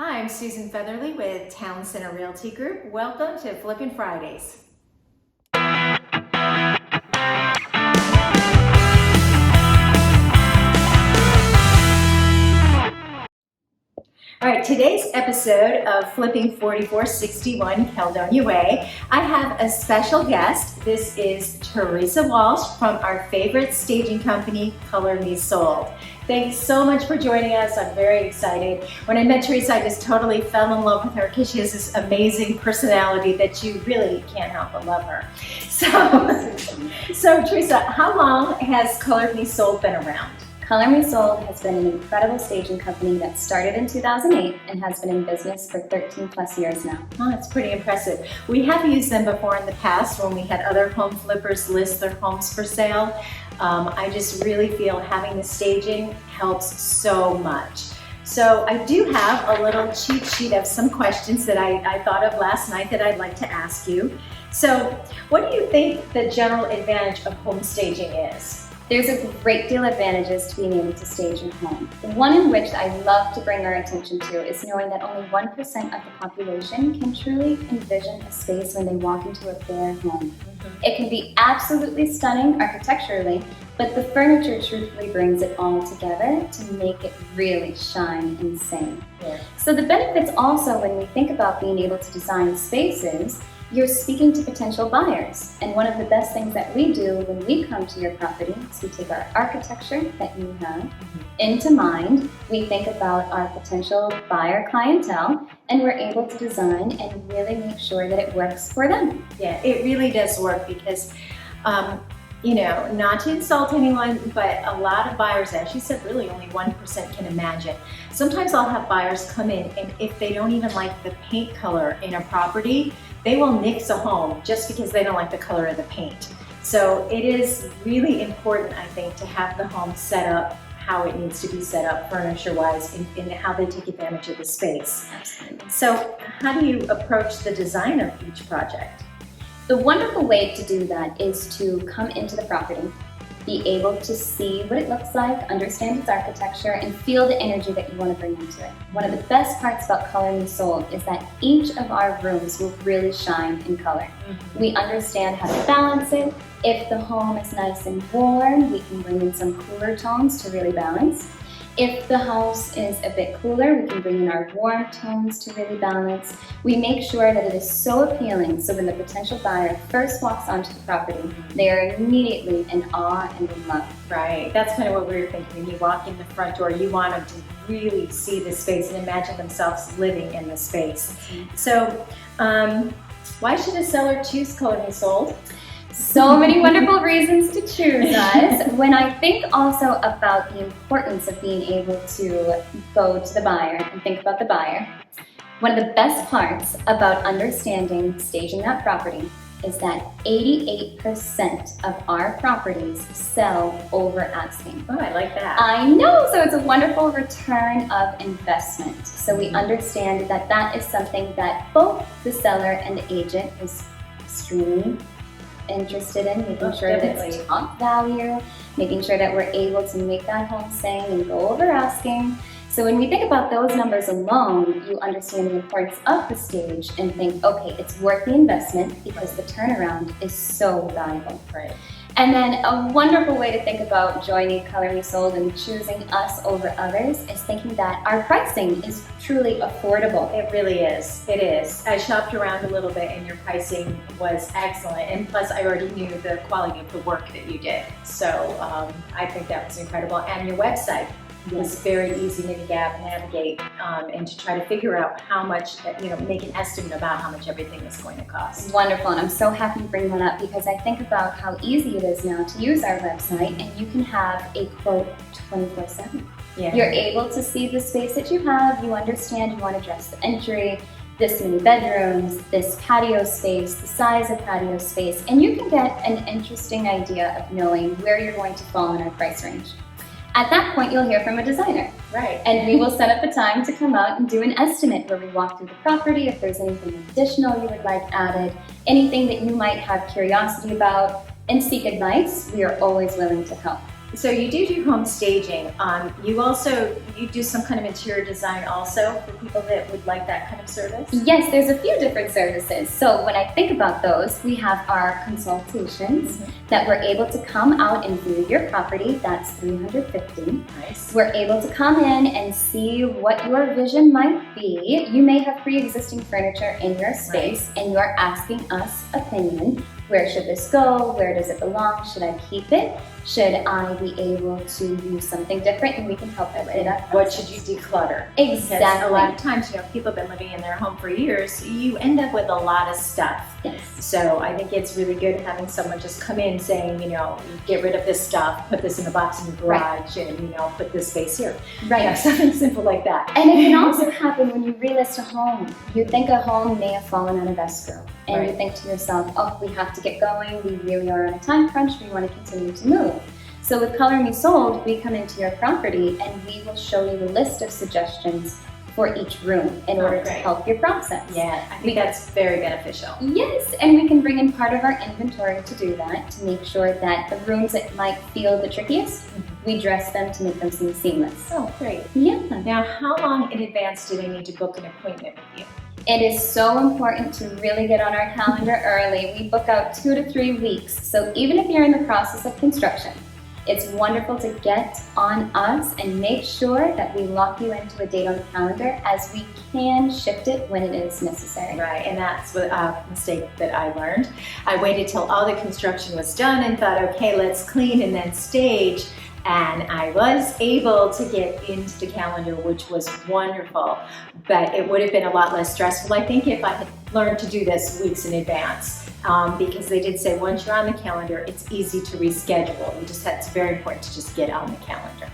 Hi, I'm Susan Featherly with Town Center Realty Group. Welcome to Flippin Fridays. All right, today's episode of Flipping 4461 Caledonia Way, I have a special guest. This is Theresa Walsh from our favorite staging company, Color Me Sold. Thanks so much for joining us. I'm very excited. When I met Theresa, I just totally fell in love with her because she has this amazing personality that you really can't help but love her. So Theresa, how long has Color Me Sold been around? Color Me Sold has been an incredible staging company that started in 2008 and has been in business for 13 plus years now. Oh, that's pretty impressive. We have used them before in the past when we had other home flippers list their homes for sale. I just really feel having the staging helps so much. So I do have a little cheat sheet of some questions that I thought of last night that I'd like to ask you. So what do you think the general advantage of home staging is? There's a great deal of advantages to being able to stage your home. One in which I love to bring our attention to is knowing that only 1% of the population can truly envision a space when they walk into a bare home. It can be absolutely stunning architecturally, but the furniture truthfully brings it all together to make it really shine and sing. Yeah. So the benefits also, when we think about being able to design spaces, you're speaking to potential buyers. And one of the best things that we do when we come to your property is we take our architecture that you have into mind. We think about our potential buyer clientele, and we're able to design and really make sure that it works for them. Yeah, it really does work because, you know, not to insult anyone, but a lot of buyers, as you said, really only 1% can imagine. Sometimes I'll have buyers come in, and if they don't even like the paint color in a property, they will nix a home just because they don't like the color of the paint. So it is really important, I think, to have the home set up how it needs to be set up furniture-wise and how they take advantage of the space. Absolutely. So how do you approach the design of each project? The wonderful way to do that is to come into the property, be able to see what it looks like, understand its architecture, and feel the energy that you want to bring into it. One of the best parts about Color Me Sold is that each of our rooms will really shine in color. We understand how to balance it. If the home is nice and warm, we can bring in some cooler tones to really balance. If the house is a bit cooler, we can bring in our warm tones to really balance. We make sure that it is so appealing so when the potential buyer first walks onto the property, they are immediately in awe and in love. Right, that's kind of what we were thinking. When you walk in the front door, you want them to really see the space and imagine themselves living in the space. So, why should a seller choose Color Me Sold? So many wonderful reasons to choose us. When I think also about the importance of being able to go to the buyer and think about the buyer, one of the best parts about understanding staging that property is that 88% of our properties sell over asking. Oh, I like that. I know, so it's a wonderful return of investment. So we understand that that is something that both the seller and the agent is extremely interested in, making sure that it's top value, making sure that we're able to make that home sing and go over asking. So when we think about those numbers alone, you understand the importance of the stage and think, okay, it's worth the investment because the turnaround is so valuable. Right. And then a wonderful way to think about joining Color Me Sold and choosing us over others is thinking that our pricing is truly affordable. It really is. It is. I shopped around a little bit and your pricing was excellent. And plus I already knew the quality of the work that you did. So I think that was incredible. And your website was very easy to navigate and to try to figure out how much, make an estimate about how much everything is going to cost. Wonderful, and I'm so happy to bring that up because I think about how easy it is now to use our website, and you can have a quote 24/7. Yeah. You're able to see the space that you have, you understand you want to dress the entry, this many bedrooms, this patio space, the size of patio space, and you can get an interesting idea of knowing where you're going to fall in our price range. At that point, you'll hear from a designer. Right. And we will set up a time to come out and do an estimate where we walk through the property, if there's anything additional you would like added, anything that you might have curiosity about, and seek advice. We are always willing to help. So you do home staging. You do some kind of interior design also for people that would like that kind of service? Yes, there's a few different services. So when I think about those, we have our consultations that we're able to come out and view your property. That's $350. Nice. We're able to come in and see what your vision might be. You may have pre-existing furniture in your space, and you're asking us opinion. Where should this go? Where does it belong? Should I keep it? Should I be able to use something different? And we can help with that. What should you declutter? Exactly. Because a lot of times, people have been living in their home for years. You end up with a lot of stuff. Yes. So I think it's really good having someone just come in saying, get rid of this stuff, put this in a box in the garage, and put this space here. Right. Something simple like that. And it can also happen when you relist a home. You think a home may have fallen out of escrow. And you think to yourself, oh, we have to get going. We really are on a time crunch. We want to continue to move. So with Color Me Sold, we come into your property and we will show you a list of suggestions for each room in order to help your process. Yeah, I think that's very beneficial. Yes, and we can bring in part of our inventory to do that, to make sure that the rooms that might feel the trickiest, we dress them to make them seem seamless. Oh, great. Yeah. Now, how long in advance do they need to book an appointment with you? It is so important to really get on our calendar early. We book out 2 to 3 weeks. So even if you're in the process of construction, it's wonderful to get on us and make sure that we lock you into a date on the calendar, as we can shift it when it is necessary. Right, and that's a mistake that I learned. I waited till all the construction was done and thought, okay, let's clean and then stage. And I was able to get into the calendar, which was wonderful, but it would have been a lot less stressful, I think, if I had learned to do this weeks in advance. Because they did say once you're on the calendar, it's easy to reschedule. It's very important to just get on the calendar.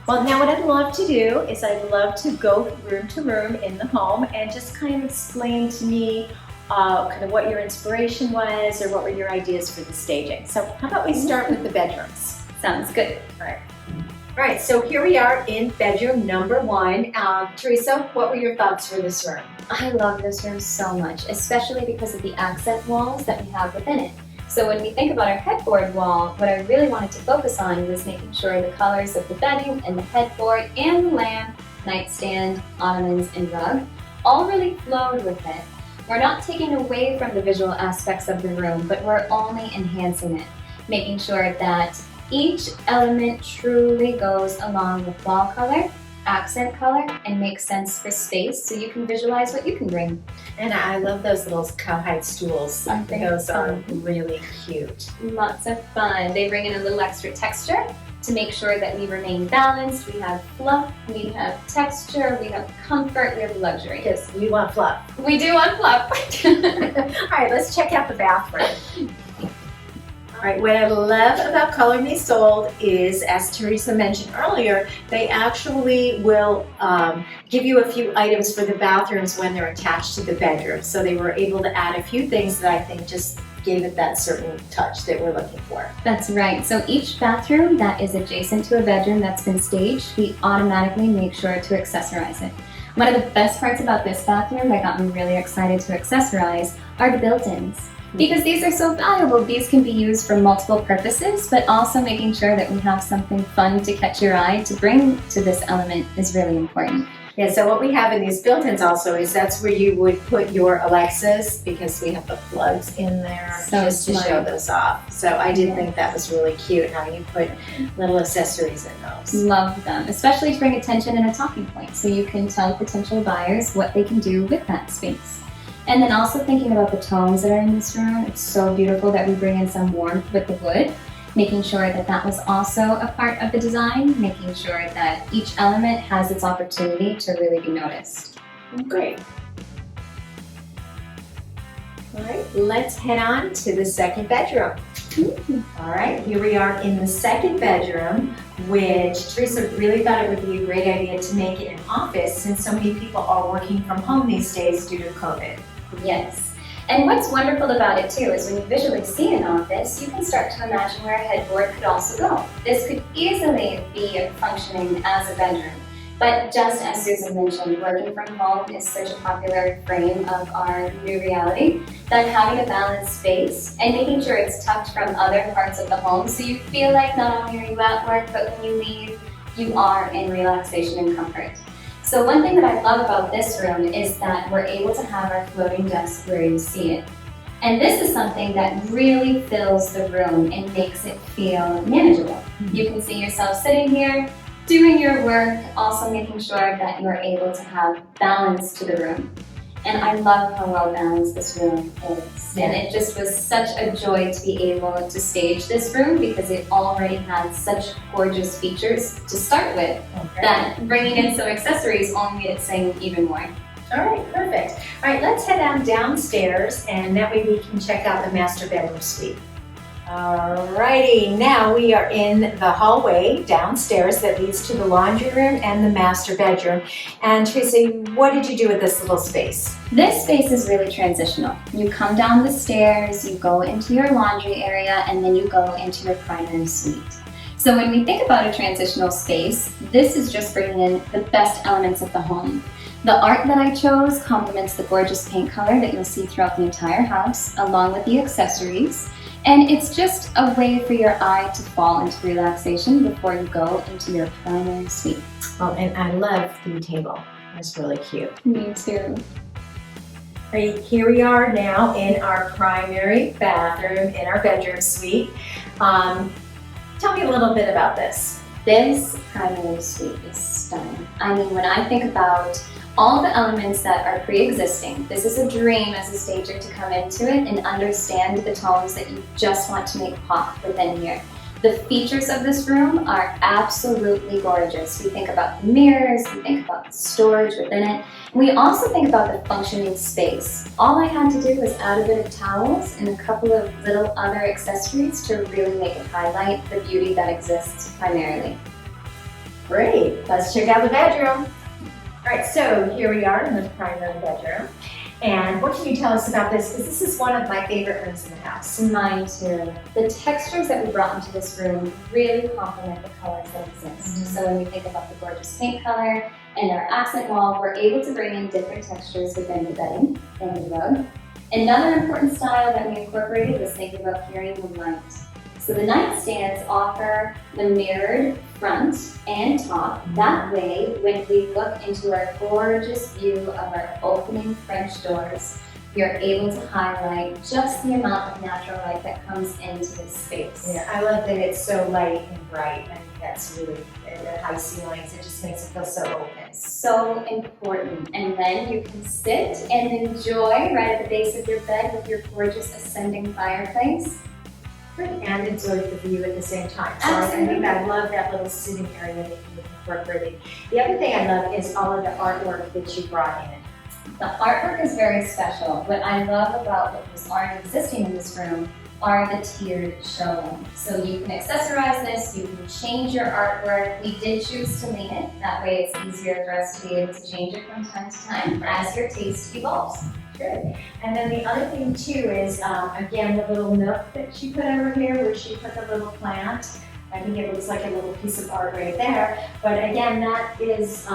Well, now what I'd love to do is I'd love to go room to room in the home and just kind of explain to me kind of what your inspiration was or what were your ideas for the staging. So how about we start with the bedrooms? Sounds good. All right, so here we are in bedroom number 1. Theresa, what were your thoughts for this room? I love this room so much, especially because of the accent walls that we have within it. So when we think about our headboard wall, what I really wanted to focus on was making sure the colors of the bedding and the headboard and the lamp, nightstand, ottomans, and rug all really flowed with it. We're not taking away from the visual aspects of the room, but we're only enhancing it, making sure that each element truly goes along with wall color, accent color, and makes sense for space so you can visualize what you can bring. And I love those little cowhide stools. Those are really cute. Lots of fun. They bring in a little extra texture to make sure that we remain balanced. We have fluff, we have texture, we have comfort, we have luxury. Yes, we want fluff. We do want fluff. All right, let's check out the bathroom. All right, what I love about Color Me Sold is, as Theresa mentioned earlier, they actually will give you a few items for the bathrooms when they're attached to the bedroom. So they were able to add a few things that I think just gave it that certain touch that we're looking for. That's right. So each bathroom that is adjacent to a bedroom that's been staged, we automatically make sure to accessorize it. One of the best parts about this bathroom that got me really excited to accessorize are the built-ins. Because these are so valuable, these can be used for multiple purposes, but also making sure that we have something fun to catch your eye to bring to this element is really important. Yeah, so what we have in these built-ins also is that's where you would put your Alexas, because we have the plugs in there just to show those off. So I did think that was really cute how you put little accessories in those. Love them, especially to bring attention and a talking point so you can tell potential buyers what they can do with that space. And then also thinking about the tones that are in this room, it's so beautiful that we bring in some warmth with the wood, making sure that that was also a part of the design, making sure that each element has its opportunity to really be noticed. Great. All right, let's head on to the second bedroom. All right, here we are in the second bedroom, which Theresa really thought it would be a great idea to make it an office since so many people are working from home these days due to COVID. Yes. And what's wonderful about it too is when you visually see an office, you can start to imagine where a headboard could also go. This could easily be functioning as a bedroom, But just as Susan mentioned, working from home is such a popular frame of our new reality that having a balanced space and making sure it's tucked from other parts of the home so you feel like not only are you at work, but when you leave, you are in relaxation and comfort. So one thing that I love about this room is that we're able to have our floating desk where you see it. And this is something that really fills the room and makes it feel manageable. You can see yourself sitting here, doing your work, also making sure that you're able to have balance to the room. And I love how well balanced this room is. And it just was such a joy to be able to stage this room because it already had such gorgeous features to start with that bringing in some accessories only made it sing even more. All right, perfect. All right, let's head on downstairs and that way we can check out the master bedroom suite. All righty, now we are in the hallway downstairs that leads to the laundry room and the master bedroom. And Theresa, what did you do with this little space? This space is really transitional. You come down the stairs, you go into your laundry area, and then you go into your primary suite. So when we think about a transitional space, this is just bringing in the best elements of the home. The art that I chose complements the gorgeous paint color that you'll see throughout the entire house, along with the accessories. And it's just a way for your eye to fall into relaxation before you go into your primary suite. Oh, and I love the table. That's really cute. Me too. Right, here we are now in our primary bathroom in our bedroom suite. Tell me a little bit about this. This primary suite is stunning. I mean, when I think about all the elements that are pre-existing, this is a dream as a stager to come into it and understand the tones that you just want to make pop within here. The features of this room are absolutely gorgeous. We think about the mirrors, we think about the storage within it. We also think about the functioning space. All I had to do was add a bit of towels and a couple of little other accessories to really make it highlight the beauty that exists primarily. Great, let's check out the bedroom. All right, so here we are in the primary bedroom. And what can you tell us about this? Because this is one of my favorite rooms in the house. Mine too. The textures that we brought into this room really complement the colors that exist. So when we think about the gorgeous paint color and our accent wall, we're able to bring in different textures within the bedding and the rug. Another important style that we incorporated was thinking about carrying the light. So the nightstands offer the mirrored front and top. That way, when we look into our gorgeous view of our opening French doors, we are able to highlight just the amount of natural light that comes into this space. Yeah, I love that it's so light and bright. I think that's really, the high ceilings, it just makes it feel so open. So important. And then you can sit and enjoy right at the base of your bed with your gorgeous ascending fireplace. And enjoy the view at the same time. So I think I love that little sitting area that you incorporated. The other thing I love is all of the artwork that you brought in. The artwork is very special. What I love about what was already existing in this room are the tiered showroom. So you can accessorize this, you can change your artwork. We did choose to lean it. That way it's easier for us to be able to change it from time to time as your taste evolves. Good. And then the other thing too is, again, the little nook that she put over here where she put the little plant. I think it looks like a little piece of art right there. But again, that is,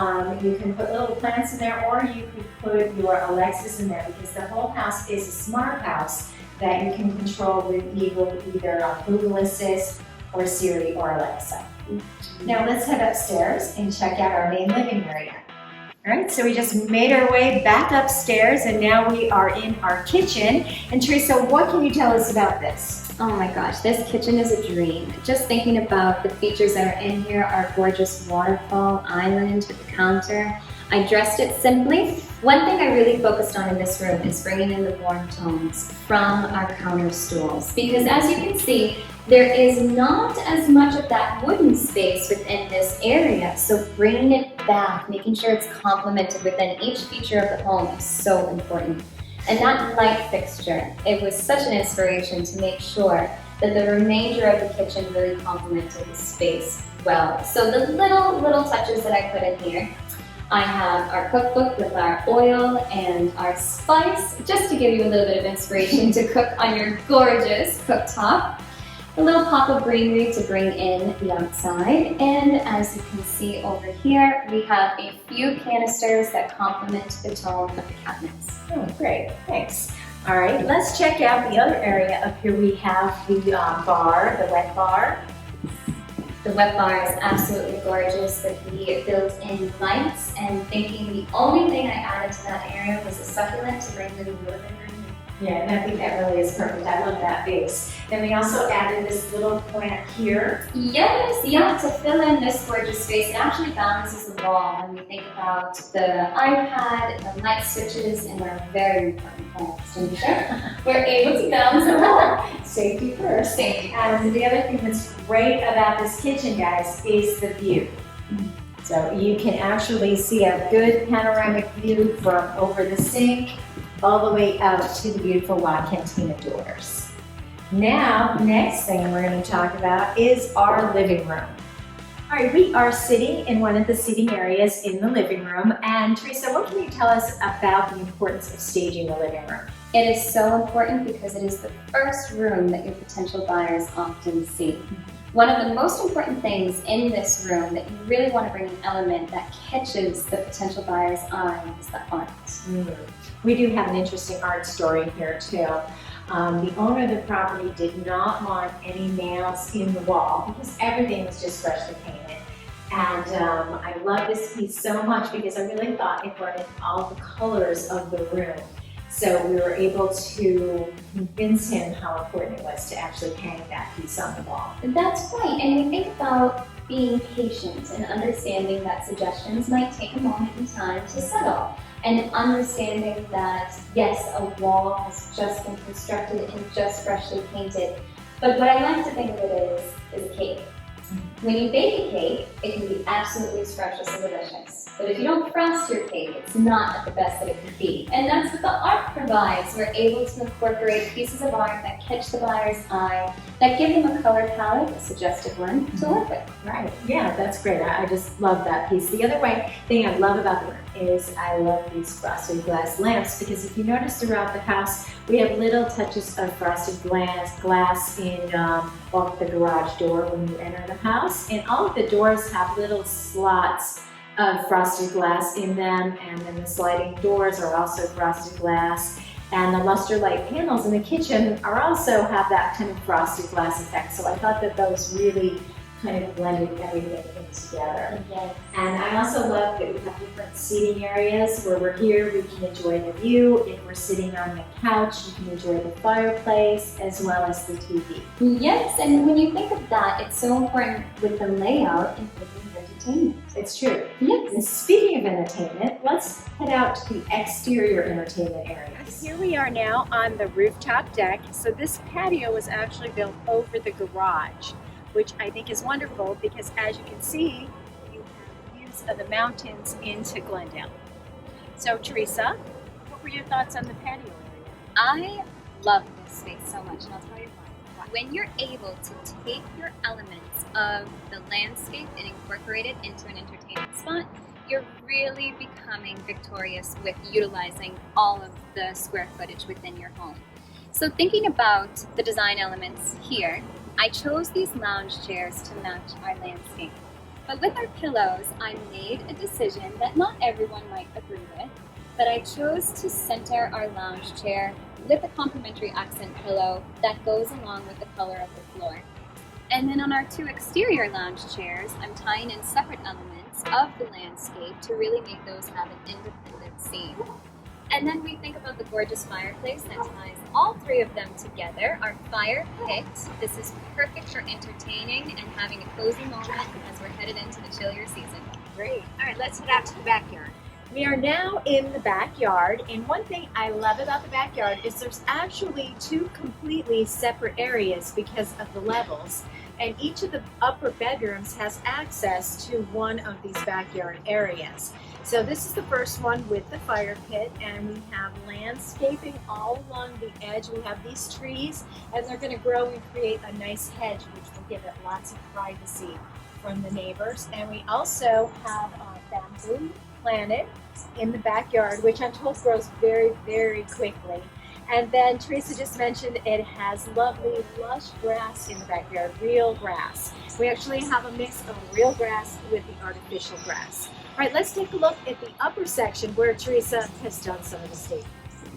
you can put little plants in there or you could put your Alexas in there because the whole house is a smart house that you can control with either Google Assist or Siri or Alexa. Now let's head upstairs and check out our main living area. All right, so we just made our way back upstairs and now we are in our kitchen. And Theresa, what can you tell us about this? Oh my gosh, this kitchen is a dream. Just thinking about the features that are in here, our gorgeous waterfall island with the counter. I dressed it simply. One thing I really focused on in this room is bringing in the warm tones from our counter stools. Because as you can see, there is not as much of that wooden space within this area. So bringing it back, making sure it's complemented within each feature of the home is so important. And that light fixture, it was such an inspiration to make sure that the remainder of the kitchen really complemented the space well. So the little touches that I put in here, I have our cookbook with our oil and our spice, just to give you a little bit of inspiration to cook on your gorgeous cooktop. a little pop of greenery to bring in the outside. And as you can see over here, we have a few canisters that complement the tone of the cabinets. Oh, great, thanks. All right, let's check out the other area. Up here we have the bar, the wet bar. The wet bar is absolutely gorgeous with the built-in lights, and thinking the only thing I added to that area was a succulent to bring the living room. Yeah, and I think that really is perfect. I love that base. Then we also added this little plant here. Yes, yeah, to fill in this gorgeous space. It actually balances the wall when we think about the iPad, the light switches, and our very important fire extinguisher. We're able to balance the wall. Safety first. Safety. And the other thing that's great about this kitchen, guys, is the view. So you can actually see a good panoramic view from over the sink all the way out to the beautiful La Cantina doors. Now, next thing we're going to talk about is our living room. All right, we are sitting in one of the seating areas in the living room. And Theresa, what can you tell us about the importance of staging the living room? It is so important because it is the first room that your potential buyers often see. One of the most important things in this room that you really want to bring an element that catches the potential buyer's eye is the art. We do have an interesting art story here too. The owner of the property did not want any nails in the wall because everything was just freshly painted. And I love this piece so much because I really thought it brought in all the colors of the room. So we were able to convince him how important it was to actually hang that piece on the wall. That's right, and we think about being patient and understanding that suggestions might take a moment in time to settle. And understanding that, yes, a wall has just been constructed and just freshly painted. But what I like to think of it is a cake. When you bake a cake, it can be absolutely scrumptious and delicious. But if you don't frost your cake, it's not at the best that it could be. And that's what the art provides. We're able to incorporate pieces of art that catch the buyer's eye, that give them a color palette, a suggestive one, to work with. Right, yeah, that's great. I just love that piece. The other thing I love about the room is I love these frosted glass lamps because if you notice throughout the house, we have little touches of frosted glass in off the garage door when you enter the house. And all of the doors have little slots of frosted glass in them, and then the sliding doors are also frosted glass. And the luster light panels in the kitchen are also have that kind of frosted glass effect. So I thought that those really kind of blended everything in together. Yes. And I also love that we have different seating areas. Where we're here, we can enjoy the view. If we're sitting on the couch, you can enjoy the fireplace as well as the TV. Yes, and when you think of that, it's so important with the layout and thinking of entertainment. It's true. Yes. And speaking of entertainment, let's head out to the exterior entertainment areas. Here we are now on the rooftop deck. So this patio was actually built over the garage, which I think is wonderful because as you can see, you have views of the mountains into Glendale. So Theresa, what were your thoughts on the patio area? I love this space so much, and I'll tell you why. When you're able to take your elements of the landscape and incorporate it into an entertainment spot, you're really becoming victorious with utilizing all of the square footage within your home. So thinking about the design elements here, I chose these lounge chairs to match our landscape. But with our pillows, I made a decision that not everyone might agree with, but I chose to center our lounge chair with a complementary accent pillow that goes along with the color of the floor. And then on our two exterior lounge chairs, I'm tying in separate elements of the landscape to really make those have an independent scene. And then we think about the gorgeous fireplace that ties all three of them together. Our fire pit, this is perfect for entertaining and having a cozy moment as we're headed into the chillier season. Great. All right, let's head out to the backyard. We are now in the backyard, and one thing I love about the backyard is there's actually two completely separate areas because of the levels, and each of the upper bedrooms has access to one of these backyard areas. So this is the first one with the fire pit, and we have landscaping all along the edge. We have these trees, and they're going to grow and create a nice hedge, which will give it lots of privacy from the neighbors. And we also have bamboo planted in the backyard, which I'm told grows very, very quickly. And then Theresa just mentioned it has lovely lush grass in the backyard, real grass. We actually have a mix of real grass with the artificial grass. All right, let's take a look at the upper section where Theresa has done some of the staging.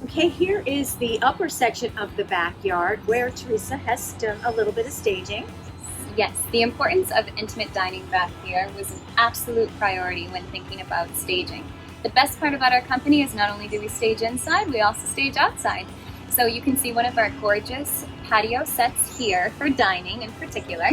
Okay, here is the upper section of the backyard where Theresa has done a little bit of staging. Yes, the importance of intimate dining back here was an absolute priority when thinking about staging. The best part about our company is not only do we stage inside, we also stage outside. So you can see one of our gorgeous patio sets here for dining in particular.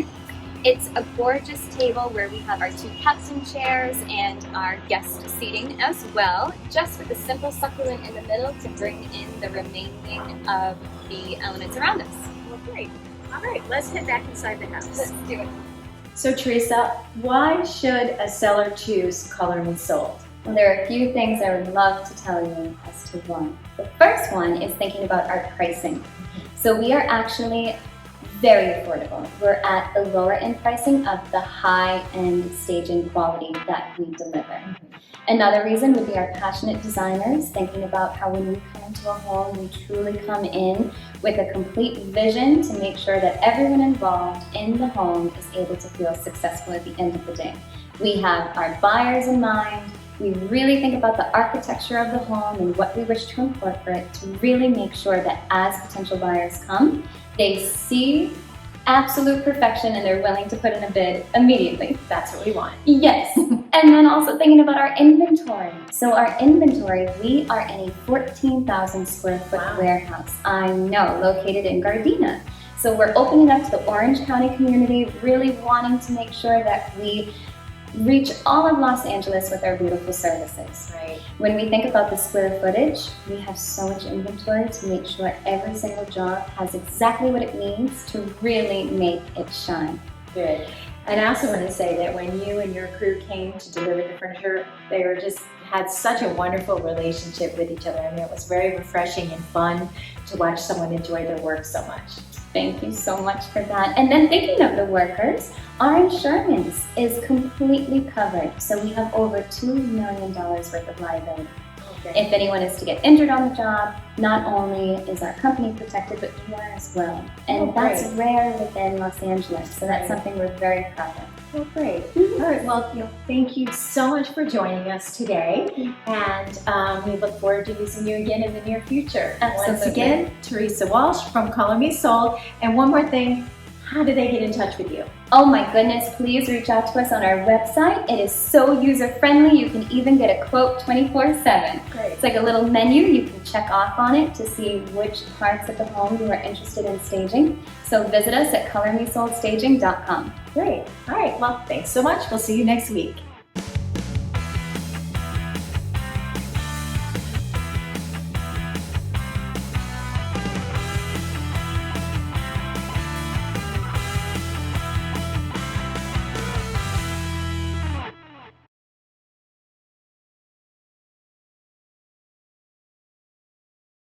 It's a gorgeous table where we have our 2 captain chairs and our guest seating as well, just with a simple succulent in the middle to bring in the remaining of the elements around us. Well, great. All right, let's head back inside the house. Let's do it. So Theresa, why should a seller choose Color Me Sold? Well, there are a few things I would love to tell you as to why. The first one is thinking about our pricing. So we are actually very affordable. We're at the lower end pricing of the high-end staging quality that we deliver. Another reason would be our passionate designers, thinking about how when we come into a home, we truly come in with a complete vision to make sure that everyone involved in the home is able to feel successful at the end of the day. We have our buyers in mind. We really think about the architecture of the home and what we wish to incorporate to really make sure that as potential buyers come, they see absolute perfection and they're willing to put in a bid immediately. That's what we want. Yes, and then also thinking about our inventory. So our inventory, we are in a 14,000 square foot warehouse. I know, located in Gardena. So we're opening up to the Orange County community, really wanting to make sure that we reach all of Los Angeles with our beautiful services. Right. When we think about the square footage, we have so much inventory to make sure every single job has exactly what it needs to really make it shine. Good. And I also want to say that when you and your crew came to deliver the furniture, they were just had such a wonderful relationship with each other. I mean, it was very refreshing and fun to watch someone enjoy their work so much. Thank you so much for that. And then thinking of the workers, our insurance is completely covered. So we have over $2 million worth of liability. Okay. If anyone is to get injured on the job, not only is our company protected, but you are as well. And that's rare within Los Angeles. So that's something we're very proud of. Well, great. All right. Well, thank you so much for joining us today, and we look forward to using you again in the near future. Absolutely. Once again, Theresa Walsh from Color Me Sold. And one more thing, how do they get in touch with you? Oh my goodness, please reach out to us on our website. It is so user-friendly. You can even get a quote 24/7. Great. It's like a little menu. You can check off on it to see which parts of the home you are interested in staging. So visit us at colormesoldstaging.com. Great. All right. Well, thanks so much. We'll see you next week.